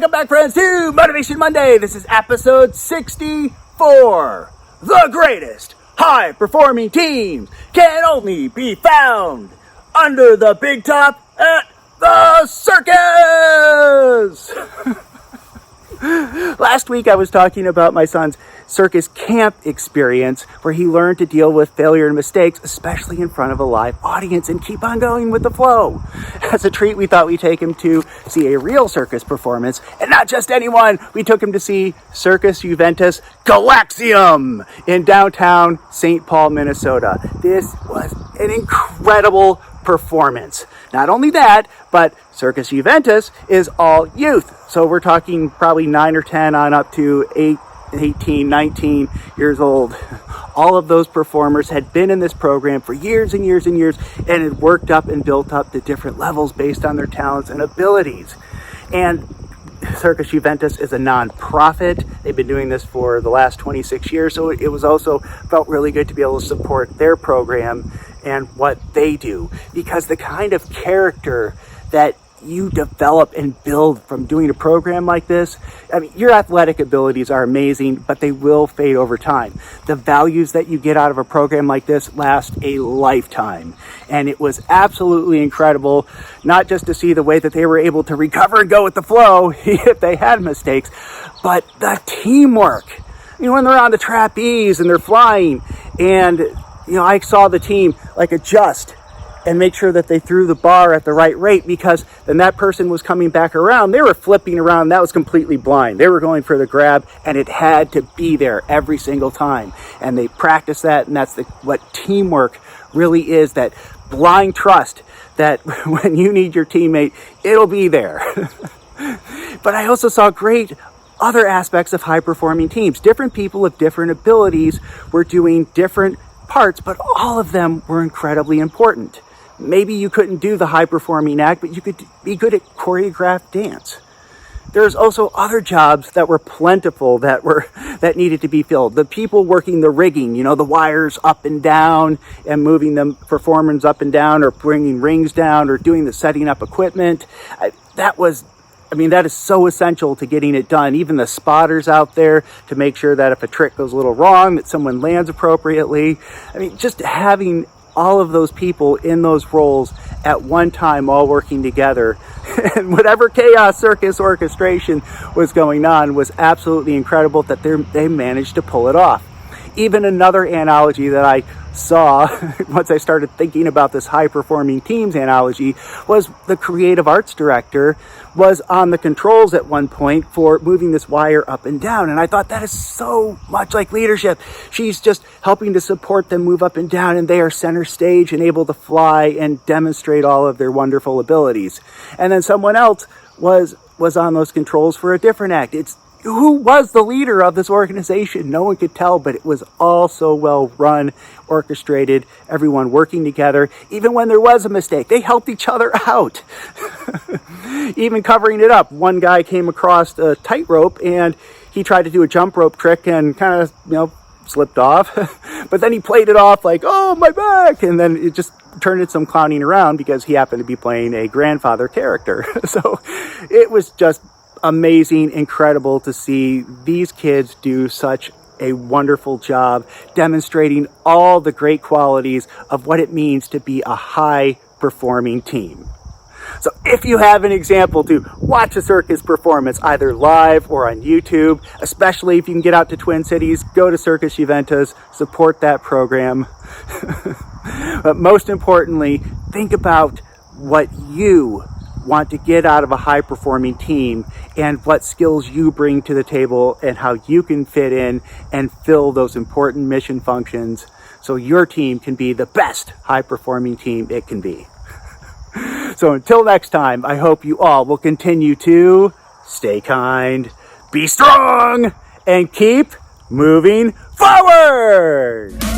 Welcome back, friends, to Motivation Monday. This is episode 64. The greatest high-performing teams can only be found under the big top at the Circus. Last week, I was talking about my son's circus camp experience where he learned to deal with failure and mistakes, especially in front of a live audience, and keep on going with the flow. As a treat, we thought we'd take him to see a real circus performance, and not just anyone. We took him to see Circus Juventus Galaxium in downtown St. Paul, Minnesota. This was an incredible performance. Not only that, but Circus Juventus is all youth. So we're talking probably 9 or 10 on up to 18, 19 years old. All of those performers had been in this program for years and years and years and had worked up and built up to different levels based on their talents and abilities. And Circus Juventus is a non-profit. They've been doing this for the last 26 years, so it was also felt really good to be able to support their program and what they do, because the kind of character that you develop and build from doing a program like this, I mean, your athletic abilities are amazing, but they will fade over time. The values that you get out of a program like this last a lifetime. And it was absolutely incredible, not just to see the way that they were able to recover and go with the flow if they had mistakes, but the teamwork. You know, when they're on the trapeze and they're flying, and I saw the team adjust and make sure that they threw the bar at the right rate, because then that person was coming back around. They were flipping around. That was completely blind. They were going for the grab, and it had to be there every single time. And they practiced that, and that's what teamwork really is, that blind trust that when you need your teammate, it'll be there. But I also saw great other aspects of high-performing teams. Different people with different abilities were doing different parts, but all of them were incredibly important. Maybe you couldn't do the high-performing act, but you could be good at choreographed dance. There's also other jobs that were plentiful that needed to be filled. The people working the rigging, the wires up and down and moving the performers up and down, or bringing rings down, or doing the setting up equipment. That is so essential to getting it done. Even the spotters out there to make sure that if a trick goes a little wrong, that someone lands appropriately. Just having all of those people in those roles at one time, all working together, and whatever chaos circus orchestration was going on was absolutely incredible that they managed to pull it off. Even another analogy that I saw once I started thinking about this high-performing teams analogy was the creative arts director was on the controls at one point for moving this wire up and down. And I thought that is so much like leadership. She's just helping to support them move up and down, and they are center stage and able to fly and demonstrate all of their wonderful abilities. And then someone else was on those controls for a different act. It's who was the leader of this organization? No one could tell, but it was all so well run, orchestrated, everyone working together. Even when there was a mistake, they helped each other out. Even covering it up. One guy came across a tightrope and he tried to do a jump rope trick and kind of, slipped off. But then he played it off like, oh, my back. And then it just turned into some clowning around because he happened to be playing a grandfather character. So it was just amazing, incredible to see these kids do such a wonderful job demonstrating all the great qualities of what it means to be a high-performing team. So if you have an example to watch a circus performance, either live or on YouTube, especially if you can get out to Twin Cities, go to Circus Juventus, support that program. But most importantly, think about what you want to get out of a high-performing team and what skills you bring to the table and how you can fit in and fill those important mission functions so your team can be the best high-performing team it can be. So until next time, I hope you all will continue to stay kind, be strong, and keep moving forward!